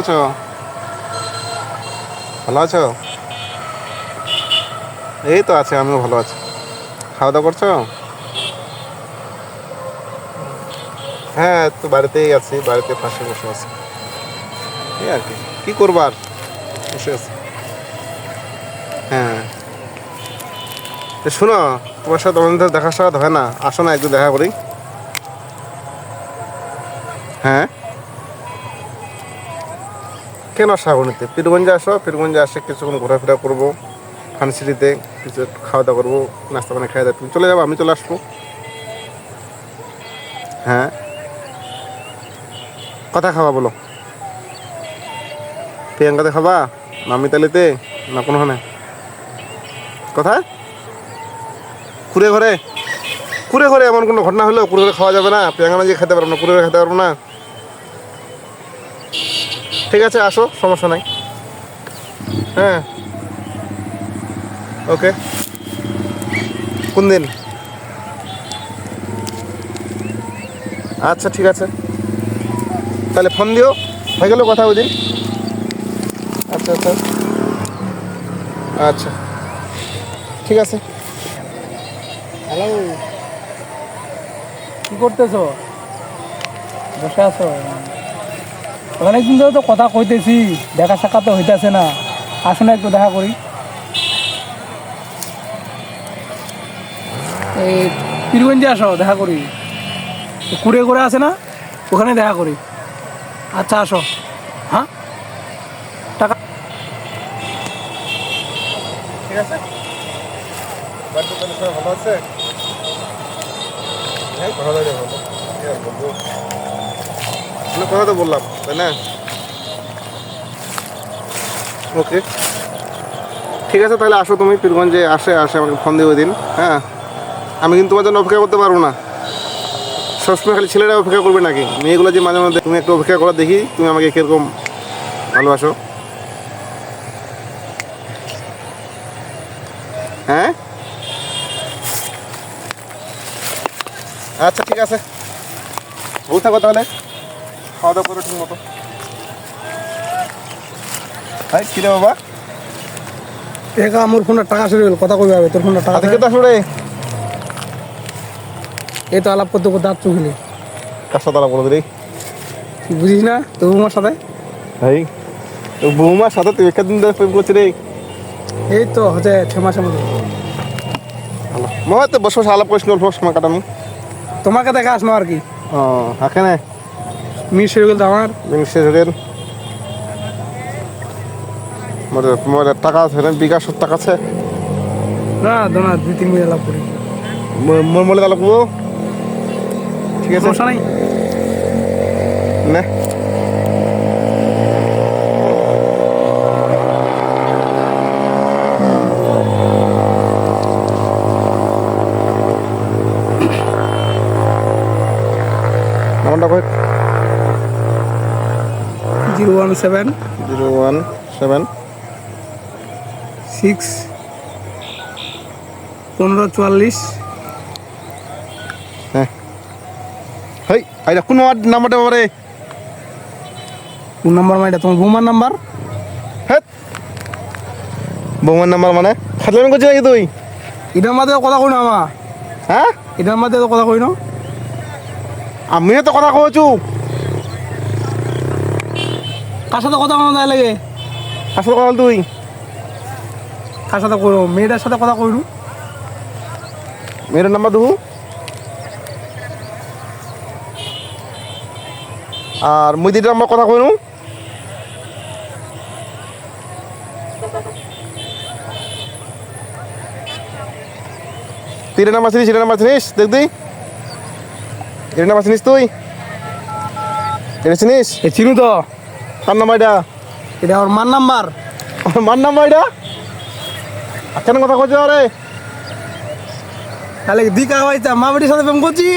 আছো? ভালো আছো? এই তো আছে, আমিও ভালো আছি। খাওয়া দাওয়া করছো? হ্যাঁ, তো বাড়িতেই আছি, বাড়িতে পাশে বসে আছি। এই আর কি, কি করবার, বসে আছি। হ্যাঁ, তো শোনো, তোমার সাথে অনেক ধরে দেখা সাক্ষাৎ হয় না, আসো না একটু দেখা করি। হ্যাঁ, কেন শ্রাবণীতে পীরগঞ্জে আসো, পীরগঞ্জে আসে কিছুক্ষণ ঘোরাফেরা করবো, ফানসিটিতে কিছু একটু খাওয়া দাওয়া করবো, নাস্তা পানি খাওয়া দাওয়া, তুমি চলে যাবো, আমি চলে আসবো। হ্যাঁ, কথা খাওয়া বলো, প্রিয়াঙ্কাতে খাবা না মিতালিতে না কোনোখানে? কোথায়? কুড়ে ঘরে? কুড়ে ঘরে এমন কোনো ঘটনা হলো কুড়ে ঘরে খাওয়া যাবে না? প্রিয়াঙ্কা যে খেতে পারবো না, কুড়ে ঘরে খেতে পারবো না? ঠিক আছে, আসো, সমস্যা নাই। হ্যাঁ, ওকে। কোন দিন? আচ্ছা ঠিক আছে, তাহলে ফোন দিও, হয়ে গেল কথা ওই দিন। আচ্ছা আচ্ছা আচ্ছা, ঠিক আছে। হ্যালো, কি করতেছো? বসে আছো? অনেকদিন ধরে তো কথা কইতেছি, দেখা সাক্ষাৎ তো হইতেছে না। আসো না একটু দেখা করি। এই পীরগঞ্জে আসো, দেখা করি। কুড়ে করে আছে না, ওখানে দেখা করি। আচ্ছা আসো। হ্যাঁ, টাকা ঠিক আছে, বাড়িতে তাহলে সবাই ভালো আছে? হ্যাঁ, ভালো লাগে, ভালো। কি আর বলবো, অনেক কথা তো বললাম, তাই না? ওকে, ঠিক আছে, তাহলে আসো তুমি পীরগঞ্জে, আসে আসে আমাকে ফোন দিও ওই দিন। হ্যাঁ, আমি কিন্তু তোমার জন্য অপেক্ষা করতে পারবো না। সবসময় খালি ছেলেরা অপেক্ষা করবে নাকি? মেয়েগুলো যে মাঝে মধ্যে তুমি একটু অপেক্ষা করা দেখি, তুমি আমাকে কীরকম ভালোবাসো। হ্যাঁ, আচ্ছা ঠিক আছে, ভুল থাকো তাহলে, খাওয়া দাওয়া করো ঠিক মতো। হ্যাঁ, কী রে বাবা? টাকা আমার ফোনে টাকা শুরু হল, কথা কইবে হবে তোর ফোনে টাকা আজকে তো আসলে এই তো আলাপ করতে করতে হাত চুকিলে। কার সাথে আলাপ করো রে? তুই বুঝিস না তোর আমার সাথে? ভাই, তো বৌমার সাথে তুই একটা দিন ধরে প্রেম করছি রে? এই তো হচ্ছে 6 মাসের মধ্যে। মনে তো বসে বসে আলাপ করিস, অল্প সময় কাটানো। তোমাকে দেখা আসনো আর কি, ও, এখানে মিস হয়ে গেল তো আমার। শেষ হয়ে গেল। মোর টাকা আছে না, বিকাশের টাকা আছে? না দোনা 2-3 মিনিট আলাপ করি, মোর মলে আলাপ করবো, ঠিক আছে সমস্যা নাই। না? নাম্বারটা কই? 017 017 6 15 44। হ্যাঁ, হেই আইলা কোন নাম্বারটা বাবারে? কোন নাম্বার মাইটা? তোমার বৌমার নাম্বার? হ্যাঁ, বৌমার নাম্বার মানে খাতলামি করছিস নাকি তুই? এটার মাঝে কথা কই না আমা, হ্যাঁ, এটার মাঝে তো কথা কই না। আমিও তো কথা কইছু। কার সাথে কথা কোনো যায় লাগে? আসল কথা বল তুই। কার সাথে করো? মেয়েটার সাথে কথা কইনু। মেয়ের নাম্বার দেবো, আর মুই দিদির নাম্বার কথা কইনু। তুই নাম্বার চিনিস, এটা নাম্বার চিনিস? দেখ তুই, এটা নাম্বার চিনিস তুই? এটা চিনিস? এ চিনু তো, কার নাম্বার এটা? এটা ওর মার নাম্বার। আমার মার নাম্বার এটা? আর কেন কথা কইছ রে? তাহলে দিকা হইতা মা বেটির সাথে প্রেম করছি।